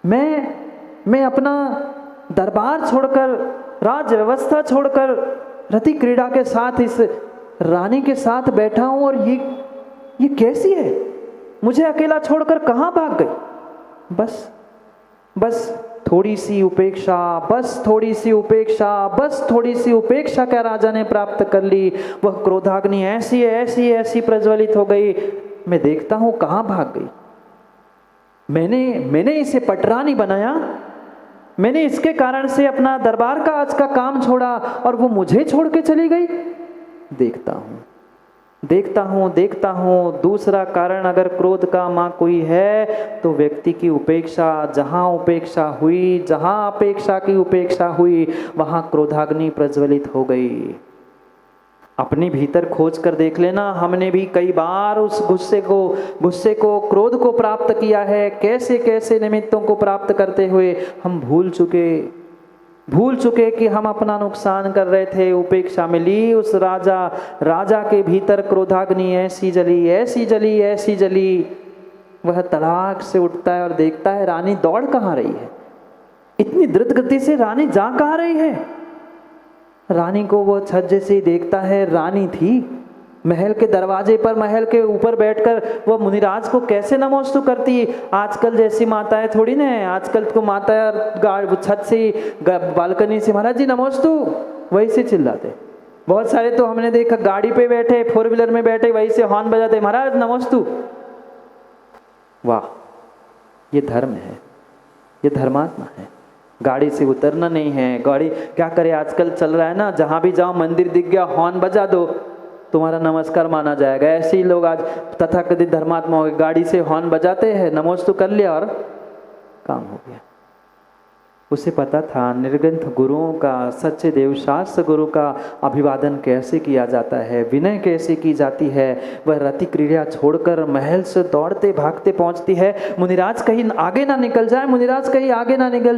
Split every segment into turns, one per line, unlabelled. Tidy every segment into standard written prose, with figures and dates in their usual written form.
मैं अपना दरबार छोड़कर, राज व्यवस्था छोड़कर रति क्रीड़ा के साथ इस रानी के साथ बैठा हूं, और ये कैसी है? मुझे अकेला छोड़कर कहाँ भाग गई? बस थोड़ी सी उपेक्षा, बस थोड़ी सी उपेक्षा, बस थोड़ी सी उपेक्षा क्या राजा ने प्राप्त कर ली। वह क्रोधाग्नि ऐसी प्रज्वलित हो गई, मैं देखता हूं कहाँ भाग गई। मैंने इसे पटरानी बनाया, मैंने इसके कारण से अपना दरबार का आज का काम छोड़ा, और वो मुझे छोड़ के चली गई। देखता हूँ दूसरा कारण अगर क्रोध का माँ कोई है तो व्यक्ति की उपेक्षा। जहाँ उपेक्षा हुई, जहाँ अपेक्षा की उपेक्षा हुई, वहाँ क्रोधाग्नि प्रज्वलित हो गई। अपने भीतर खोज कर देख लेना, हमने भी कई बार उस गुस्से को क्रोध को प्राप्त किया है। कैसे कैसे निमित्तों को प्राप्त करते हुए हम भूल चुके कि हम अपना नुकसान कर रहे थे। उपेक्षा मिली, उस राजा के भीतर क्रोधाग्नि ऐसी जली, वह तड़ाक से उठता है और देखता है रानी दौड़ कहाँ रही है। इतनी द्रुत गति से रानी जा कहाँ रही है? रानी को वो छज्जे से ही देखता है, रानी थी महल के दरवाजे पर, महल के ऊपर बैठकर वो मुनिराज को कैसे नमोस्तु करती। आजकल जैसी माताएं थोड़ी ना है, आजकल को माता छत से बालकनी से महाराज जी नमोस्तु वही से चिल्लाते। बहुत सारे तो हमने देखा गाड़ी पे बैठे, 4 व्हीलर में बैठे, वही से हॉर्न बजाते, महाराज नमोस्तु। वाह, ये धर्म है, ये धर्मात्मा है। गाड़ी से उतरना नहीं है। गाड़ी क्या करे, आजकल चल रहा है ना, जहां भी जाओ मंदिर दिख गया हॉर्न बजा दो, तुम्हारा नमस्कार माना जाएगा। ऐसे ही लोग आज तथाकथित धर्मात्मा हो गए, गाड़ी से हॉर्न बजाते हैं, नमोस्तु कर लिया और काम हो गया। उसे पता था निर्ग्रंथ गुरुओं का, सच्चे देवशास्त्र गुरु का अभिवादन कैसे किया जाता है, विनय कैसे की जाती है। वह रति क्रीड़ा छोड़कर महल से दौड़ते भागते पहुंचती है। मुनिराज कहीं आगे ना निकल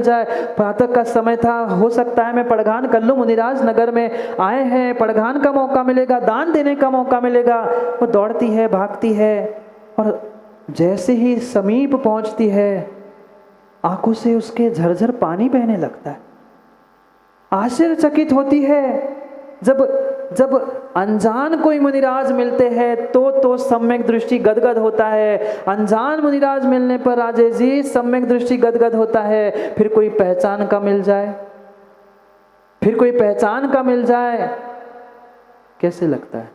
जाए, प्रातः का समय था, हो सकता है मैं पड़घान कर लूँ। मुनिराज नगर में आए हैं, पड़घान का मौका मिलेगा, दान देने का मौका मिलेगा। वो दौड़ती है, भागती है, और जैसे ही समीप पहुंचती है आंखों से उसके झरझर पानी बहने लगता है। आश्चर्यचकित होती है। जब अनजान कोई मुनिराज मिलते हैं तो सम्यक दृष्टि गदगद होता है। अनजान मुनिराज मिलने पर राजे जी सम्यक दृष्टि गदगद होता है। फिर कोई पहचान का मिल जाए, कैसे लगता है?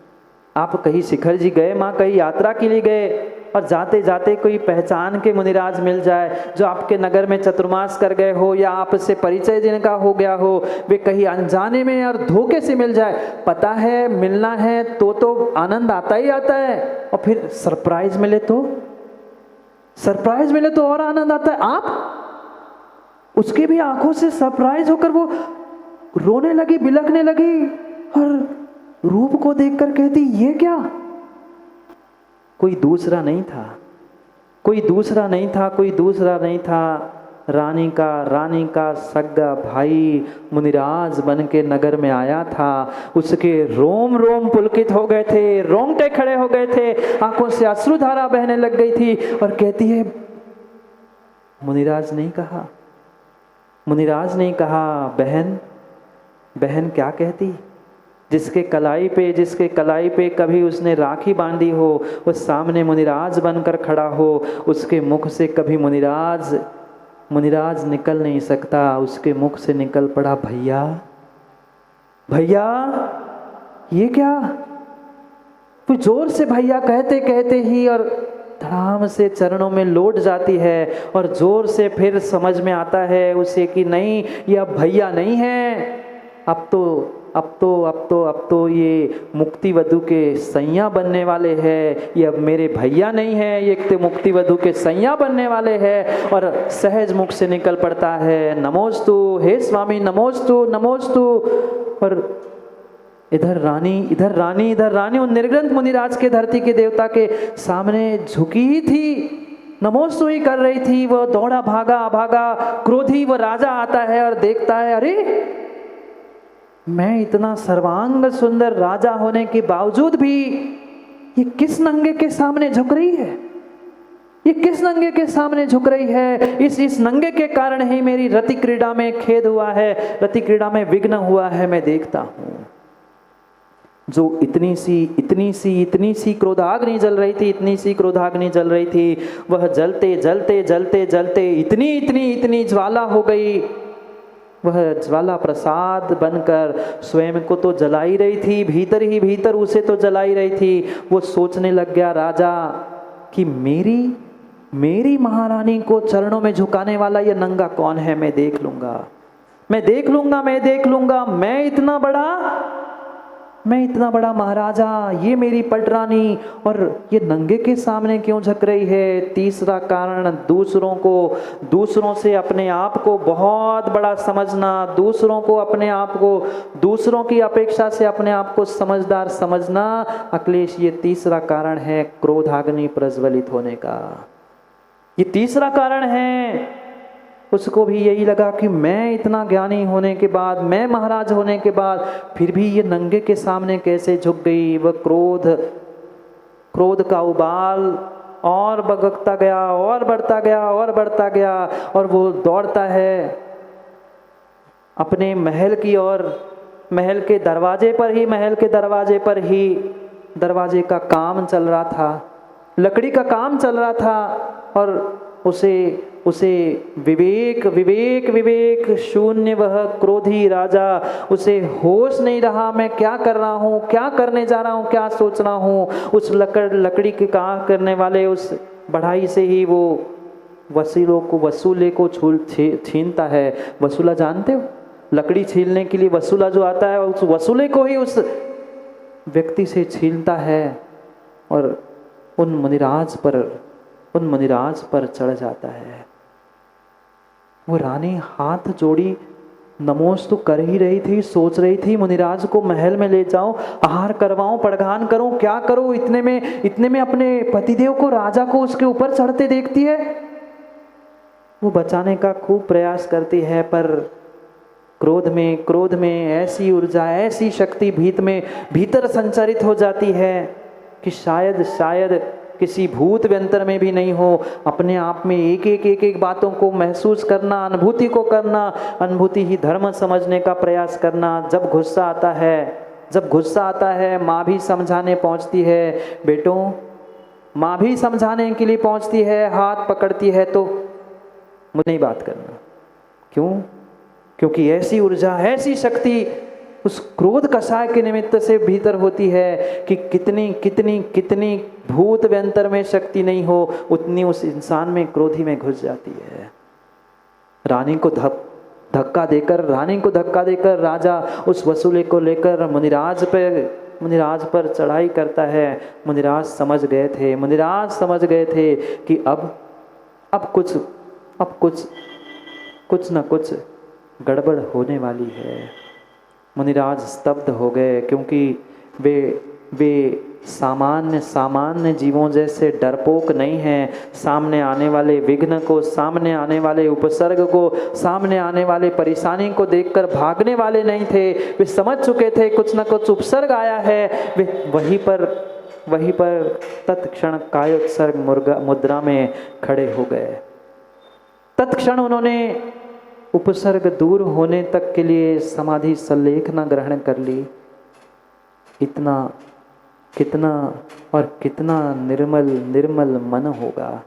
आप कहीं शिखर जी गए, माँ कहीं यात्रा के लिए गए, और जाते जाते कोई पहचान के मुनिराज मिल जाए जो आपके नगर में चतुर्मास कर गए हो, या आपसे परिचय जिनका हो गया हो, वे कहीं अनजाने में और धोखे से मिल जाए। पता है मिलना है तो आनंद आता ही आता है, और फिर सरप्राइज मिले तो और आनंद आता है। आप उसके भी आंखों से सरप्राइज होकर वो रोने लगी, बिलखने लगी, और रूप को देखकर कहती ये क्या? कोई दूसरा नहीं था, रानी का सगा भाई मुनिराज बन के नगर में आया था। उसके रोम पुलकित हो गए थे, रोंगटे खड़े हो गए थे, आंखों से अश्रुधारा बहने लग गई थी, और कहती है मुनिराज ने कहा बहन क्या कहती? जिसके कलाई पे कभी उसने राखी बांधी हो, उस सामने मुनिराज बनकर खड़ा हो, उसके मुख से कभी मुनिराज निकल नहीं सकता। उसके मुख से निकल पड़ा भैया। ये क्या? वो जोर से भैया कहते ही और धड़ाम से चरणों में लौट जाती है, और जोर से फिर समझ में आता है उसे कि नहीं, ये अब भैया नहीं है, अब तो ये मुक्ति वधु के सैया बनने वाले हैं। ये अब मेरे भैया नहीं है, ये तो मुक्ति वधु के सैया बनने वाले हैं। और सहज मुख से निकल पड़ता है नमोस्तु, हे स्वामी नमोस्तु। और इधर रानी उन निर्ग्रंथ मुनिराज के धरती के देवता के सामने झुकी ही थी, नमोस्तु ही कर रही थी। वो दौड़ा भागा क्रोधी वो राजा आता है और देखता है, अरे मैं इतना सर्वांग सुंदर राजा होने के बावजूद भी ये किस नंगे के सामने झुक रही है? ये किस नंगे के सामने झुक रही है? इस नंगे के कारण ही मेरी रति क्रीड़ा में खेद हुआ है, रति क्रीड़ा में विघ्न हुआ है। मैं देखता हूं जो इतनी सी क्रोधाग्नि जल रही थी, इतनी सी क्रोधाग्नि जल रही थी, वह जलते जलते जलते जलते इतनी ज्वाला हो गई। वह ज्वाला प्रसाद बनकर स्वयं को तो जला ही रही थी, भीतर ही भीतर उसे तो जला ही रही थी। वो सोचने लग गया राजा कि मेरी महारानी को चरणों में झुकाने वाला ये नंगा कौन है? मैं देख लूंगा, मैं देख लूंगा, मैं देख लूंगा। मैं इतना बड़ा महाराजा, ये मेरी पटरानी, और ये नंगे के सामने क्यों झुक रही है? तीसरा कारण, दूसरों से अपने आप को बहुत बड़ा समझना, दूसरों की अपेक्षा से अपने आप को समझदार समझना। अखिलेश, ये तीसरा कारण है क्रोधाग्नि प्रज्वलित होने का। ये तीसरा कारण है। उसको भी यही लगा कि मैं इतना ज्ञानी होने के बाद, मैं महाराज होने के बाद, फिर भी ये नंगे के सामने कैसे झुक गई? वह क्रोध का उबाल और भगकता गया और बढ़ता गया और वो दौड़ता है अपने महल की ओर। महल के दरवाजे पर ही दरवाजे का काम चल रहा था, लकड़ी का काम चल रहा था, और उसे विवेक शून्य वह क्रोधी राजा, उसे होश नहीं रहा मैं क्या कर रहा हूँ, क्या करने जा रहा हूँ, क्या सोच रहा हूँ। उस लकड़ी के काम करने वाले उस बढ़ाई से ही वो वसूले को छीनता है। वसूला जानते हो? लकड़ी छीलने के लिए वसूला जो आता है, उस वसूले को ही उस व्यक्ति से छीनता है और उन मुनिराज पर चढ़ जाता है। वो रानी हाथ जोड़ी नमोस्तु कर ही रही थी, सोच रही थी मुनिराज को महल में ले जाऊं, आहार करवाऊं, पड़घान करूं, क्या करूं। इतने में अपने पतिदेव को, राजा को उसके ऊपर चढ़ते देखती है। वो बचाने का खूब प्रयास करती है, पर क्रोध में ऐसी ऊर्जा, ऐसी शक्ति भीतर संचारित हो जाती है कि शायद किसी भूत व्यंतर में भी नहीं हो। अपने आप में एक बातों को महसूस करना, अनुभूति को करना, अनुभूति ही धर्म समझने का प्रयास करना। जब गुस्सा आता है माँ भी समझाने पहुँचती है, बेटों, माँ भी समझाने के लिए पहुँचती है, हाथ पकड़ती है, तो मुझे नहीं बात करना। क्यों? क्योंकि ऐसी ऊर्जा, ऐसी शक्ति उस क्रोध कषाय के निमित्त से भीतर होती है कि कितनी भूत व्यंतर में शक्ति नहीं हो, उतनी उस इंसान में, क्रोधी में घुस जाती है। रानी को धक्का देकर राजा उस वसूले को लेकर मुनिराज पर चढ़ाई करता है। मुनिराज समझ गए थे कि अब कुछ न कुछ गड़बड़ होने वाली है। मुनिराज स्तब्ध हो गए, क्योंकि वे सामान्य जीवों जैसे डरपोक नहीं हैं। सामने आने वाले विघ्न को, सामने आने वाले उपसर्ग को, सामने आने वाले परेशानी को देखकर भागने वाले नहीं थे। वे समझ चुके थे कुछ न कुछ उपसर्ग आया है। वे वहीं पर तत्क्षण कायोत्सर्ग मुद्रा में खड़े हो गए। तत्क्षण उन्होंने उपसर्ग दूर होने तक के लिए समाधि संलेखना ग्रहण कर ली। कितना निर्मल मन होगा।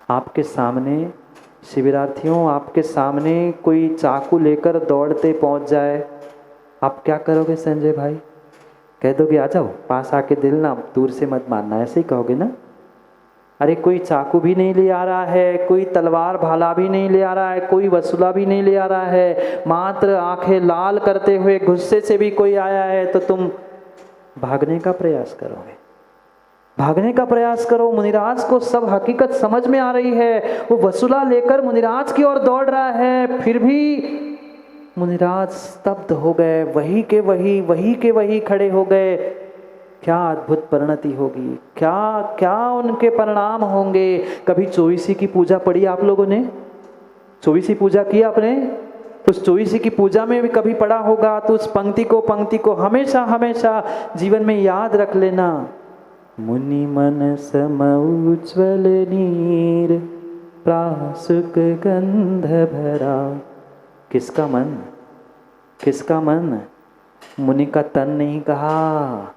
आपके सामने शिविरार्थियों, आपके सामने कोई चाकू लेकर दौड़ते पहुंच जाए, आप क्या करोगे संजय भाई? कह दोगे आ जाओ, पास आके दिल ना दूर से मत मारना, ऐसे ही कहोगे ना? अरे कोई चाकू भी नहीं ले आ रहा है, कोई तलवार भाला भी नहीं ले आ रहा है, कोई वसूला भी नहीं ले आ रहा है, मात्र आंखें लाल करते हुए गुस्से से भी कोई आया है, तो तुम भागने का प्रयास करोगे। भागने का प्रयास करो। मुनिराज को सब हकीकत समझ में आ रही है। वो वसूला लेकर मुनिराज की ओर दौड़ रहा है, फिर भी मुनिराज स्तब्ध हो गए, वही के वही खड़े हो गए। क्या अद्भुत परिणति होगी, क्या उनके परिणाम होंगे। कभी चौबीसी की पूजा पढ़ी आप लोगों ने? चौबीसी पूजा की आपने? तो उस चौबीसी की पूजा में भी कभी पढ़ा होगा, तो उस पंक्ति को हमेशा जीवन में याद रख लेना। मुनि मन सम उज्ज्वल नीर, प्रासुक गंध भरा। किसका मन? किसका मन? मुनि का तन नहीं कहा,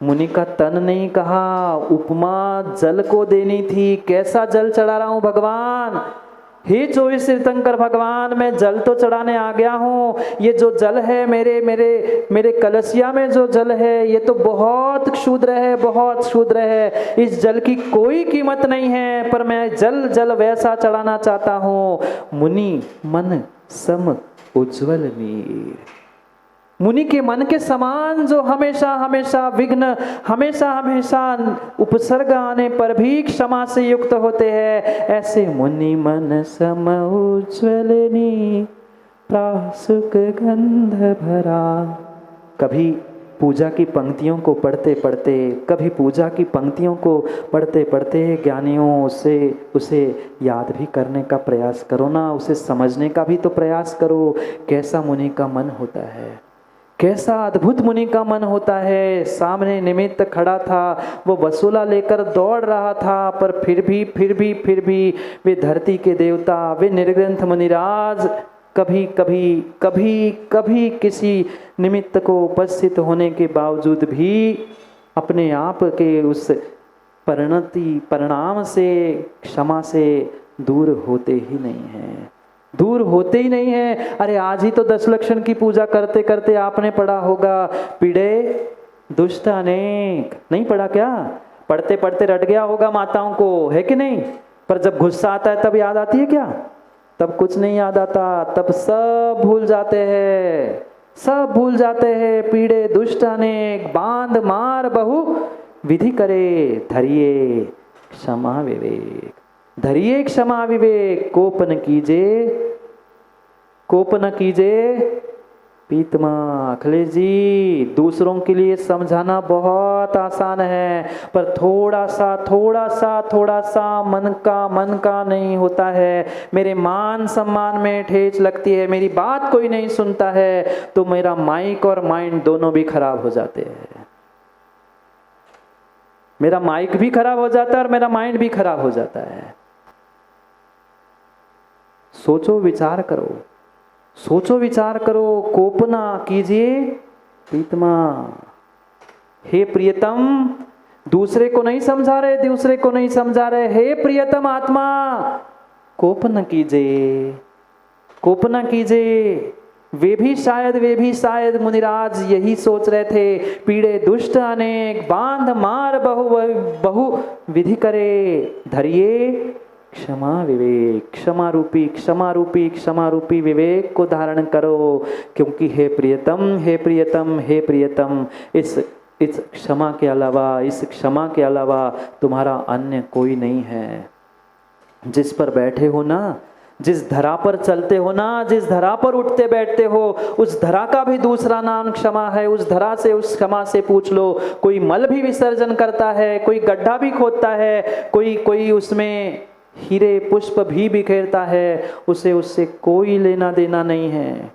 मुनि का तन नहीं कहा। उपमा जल को देनी थी। कैसा जल चढ़ा रहा हूं भगवान? हे 24 तीर्थंकर भगवान, मैं जल तो चढ़ाने आ गया हूँ। ये जो जल है मेरे मेरे मेरे कलसिया में जो जल है, ये तो बहुत क्षुद्र है, बहुत क्षुद्र है। इस जल की कोई कीमत नहीं है, पर मैं जल जल वैसा चढ़ाना चाहता हूँ। मुनि मन सम उज्ज्वल नीर। मुनि के मन के समान जो हमेशा हमेशा विघ्न, हमेशा हमेशा उपसर्ग आने पर भी क्षमा से युक्त होते हैं, ऐसे मुनि मन सम उज्ज्वल नीर, प्रासुक गंध भरा। कभी पूजा की पंक्तियों को पढ़ते पढ़ते, कभी पूजा की पंक्तियों को पढ़ते पढ़ते ज्ञानियों से उसे याद भी करने का प्रयास करो ना, उसे समझने का भी तो प्रयास करो। कैसा मुनि का मन होता है, कैसा अद्भुत मुनि का मन होता है। सामने निमित्त खड़ा था, वो वसूला लेकर दौड़ रहा था, पर फिर भी वे धरती के देवता, वे निर्ग्रंथ मुनिराज कभी कभी कभी कभी किसी निमित्त को उपस्थित होने के बावजूद भी अपने आप के उस परिणाम से, क्षमा से दूर होते ही नहीं हैं, दूर होते ही नहीं है। अरे आज ही तो 10 लक्षण की पूजा करते करते आपने पढ़ा होगा, पीड़े दुष्ट अनेक। नहीं पढ़ा क्या? पढ़ते पढ़ते रट गया होगा माताओं को, है कि नहीं? पर जब गुस्सा आता है तब याद आती है क्या? तब कुछ नहीं याद आता, तब सब भूल जाते हैं, सब भूल जाते हैं। पीड़े दुष्ट अनेक, बांध मार बहु विधि करे, धरिए क्षमा विवेक। धरिए क्षमा विवेक, कोप न कीजे, कोप न कीजे पीतमा। अखिलेश जी, दूसरों के लिए समझाना बहुत आसान है, पर थोड़ा सा मन का नहीं होता है। मेरे मान सम्मान में ठेस लगती है, मेरी बात कोई नहीं सुनता है, तो मेरा माइक और माइंड दोनों भी खराब हो जाते हैं। मेरा माइक भी खराब हो जाता है और मेरा माइंड भी खराब हो जाता है। सोचो विचार करो, सोचो विचार करो। कोपना कीजिए प्रीतमा। हे प्रियतम, दूसरे को नहीं समझा रहे, दूसरे को नहीं समझा रहे। हे प्रियतम आत्मा, कोप न कीजिए, कोप न कीजिए। वे भी शायद मुनिराज यही सोच रहे थे। पीड़े दुष्ट अनेक, बांध मार बहु विधि करे, धरिए क्षमा विवेक। क्षमा रूपी विवेक को धारण करो, क्योंकि हे प्रियतम, इस क्षमा के अलावा, इस क्षमा के अलावा तुम्हारा अन्य कोई नहीं है। जिस पर बैठे हो ना, जिस धरा पर चलते हो ना, जिस धरा पर उठते बैठते हो, उस धरा का भी दूसरा नाम क्षमा है। उस धरा से, उस क्षमा से पूछ लो। कोई मल भी विसर्जन करता है, कोई गड्ढा भी खोदता है, कोई उसमें हीरे पुष्प भी बिखेरता है, उससे कोई लेना देना नहीं है,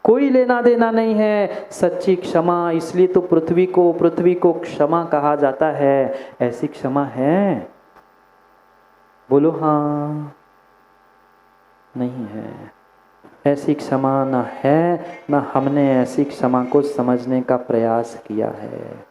कोई लेना देना नहीं है। सच्ची क्षमा, इसलिए तो पृथ्वी को क्षमा कहा जाता है। ऐसी क्षमा है? बोलो हाँ। नहीं है। ऐसी क्षमा न है, न हमने ऐसी क्षमा को समझने का प्रयास किया है।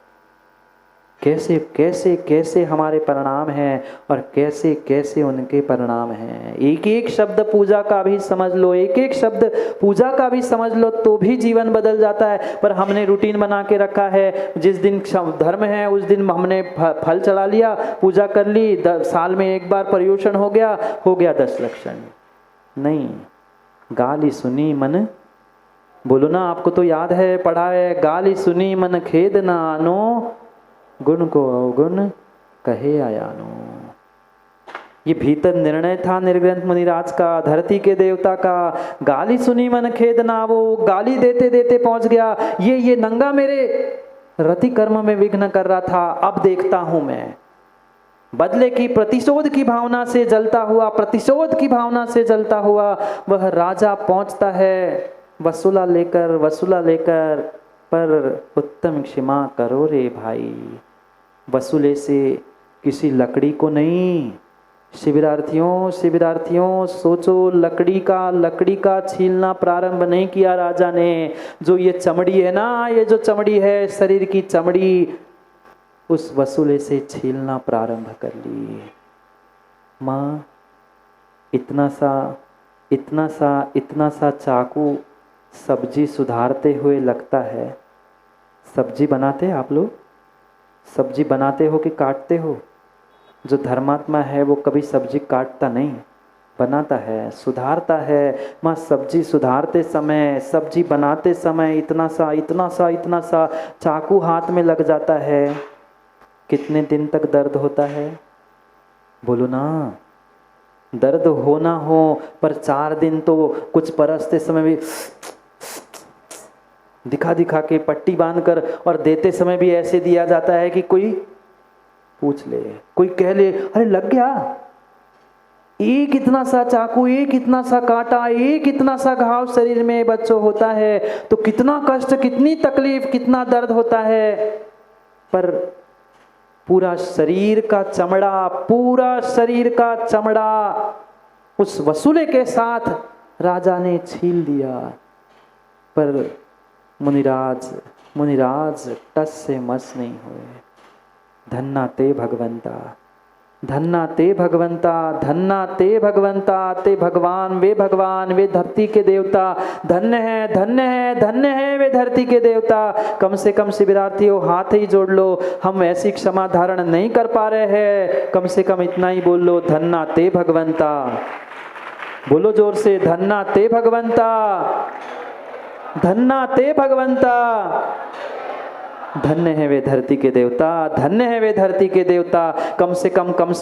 कैसे कैसे कैसे हमारे परिणाम हैं और कैसे कैसे उनके परिणाम हैं। एक एक शब्द पूजा का भी समझ लो, एक एक शब्द पूजा का भी समझ लो, तो भी जीवन बदल जाता है। पर हमने रूटीन बना के रखा है, जिस दिन धर्म है उस दिन हमने फल चढ़ा लिया, पूजा कर ली, साल में एक बार पर्युषण हो गया 10 लक्षण। नहीं, गाली सुनी मन, बोलो ना, आपको तो याद है, पढ़ा है, गाली सुनी मन खेद ना आनो, गुण को अवगुण कहे आयानो। ये भीतर निर्णय था निर्ग्रंथ मुनिराज का, धरती के देवता का। गाली सुनी मन खेद ना, वो गाली देते देते पहुंच गया। ये नंगा मेरे रति कर्म में विघ्न कर रहा था, अब देखता हूं मैं। बदले की प्रतिशोध की भावना से जलता हुआ वह राजा पहुंचता है वसूला लेकर, पर उत्तम क्षमा करो रे भाई। वसूले से किसी लकड़ी को नहीं। शिविरार्थियों सोचो, लकड़ी का छीलना प्रारंभ नहीं किया राजा ने। जो ये चमड़ी है ना, ये जो चमड़ी है, शरीर की चमड़ी, उस वसूले से छीलना प्रारंभ कर ली। माँ, इतना सा चाकू सब्जी सुधारते हुए लगता है। सब्जी बनाते आप लोग? सब्जी बनाते हो कि काटते हो? जो धर्मात्मा है वो कभी सब्जी काटता नहीं, बनाता है, सुधारता है। माँ, सब्जी सुधारते समय, सब्जी बनाते समय इतना सा चाकू हाथ में लग जाता है। कितने दिन तक दर्द होता है? बोलो ना। दर्द हो ना हो, पर 4 दिन तो कुछ परसते समय भी दिखा के पट्टी बांधकर, और देते समय भी ऐसे दिया जाता है कि कोई पूछ ले, कोई कह ले, अरे लग गया। एक इतना सा चाकू, एक इतना सा कांटा, एक इतना सा घाव शरीर में बच्चों होता है तो कितना कष्ट, कितनी तकलीफ, कितना दर्द होता है। पर पूरा शरीर का चमड़ा उस वसूले के साथ राजा ने छील दिया। पर मुनिराज टस से मस नहीं हुए। धन्ना ते भगवंता, ते भगवान, वे धरती के देवता। धन्य है वे धरती के देवता। कम से कम शिविरार्थियों हाथ ही जोड़ लो, हम ऐसी क्षमा धारण नहीं कर पा रहे हैं, कम से कम इतना ही बोल लो, धन्ना ते भगवंता। बोलो जोर से, धन्ना ते भगवंता, धन्ना ते भगवंता। धन्य है वे धरती के देवता, धन्य है वे धरती के देवता। कम से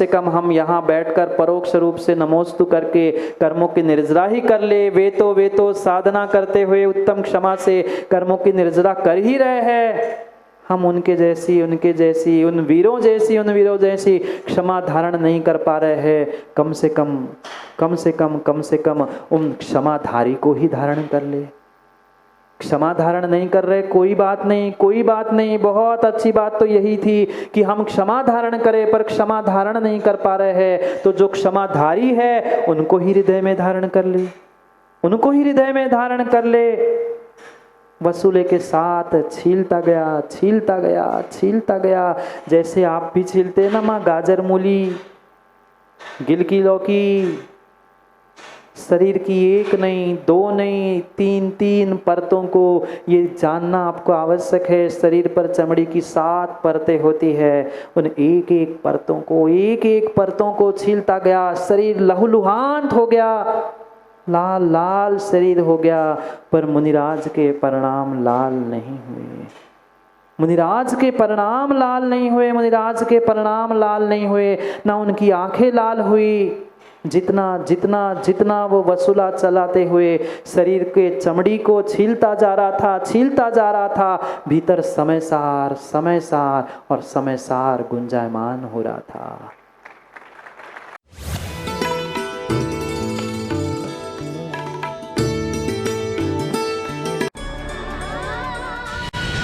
कम हम यहाँ बैठकर परोक्ष रूप से नमोस्तु करके कर्मों की निर्जरा ही कर ले। वे तो साधना करते हुए उत्तम क्षमा से कर्मों की निर्जरा कर ही रहे हैं। हम उनके जैसी, उन वीरों जैसी क्षमा धारण नहीं कर पा रहे हैं। कम से कम उन क्षमाधारी को ही धारण कर ले। क्षमा धारण नहीं कर रहे, कोई बात नहीं। बहुत अच्छी बात तो यही थी कि हम क्षमा धारण करें, पर क्षमा धारण नहीं कर पा रहे हैं। तो जो क्षमाधारी है उनको ही हृदय में धारण कर ले, वसूले के साथ छीलता गया। जैसे आप भी छीलते ना माँ, गाजर, मूली, गिलकी, लौकी। शरीर की 1 नहीं, 2 नहीं, 3 परतों को ये जानना आपको आवश्यक है। शरीर पर चमड़ी की 7 परतें होती है। उन एक परतों को छीलता गया। शरीर लहूलुहान हो गया, लाल शरीर हो गया। पर मुनिराज के परिणाम लाल नहीं हुए, ना उनकी आंखें लाल हुई। जितना वो वसूला चलाते हुए शरीर के चमड़ी को छीलता जा रहा था, भीतर समय सार गुंजायमान हो रहा था।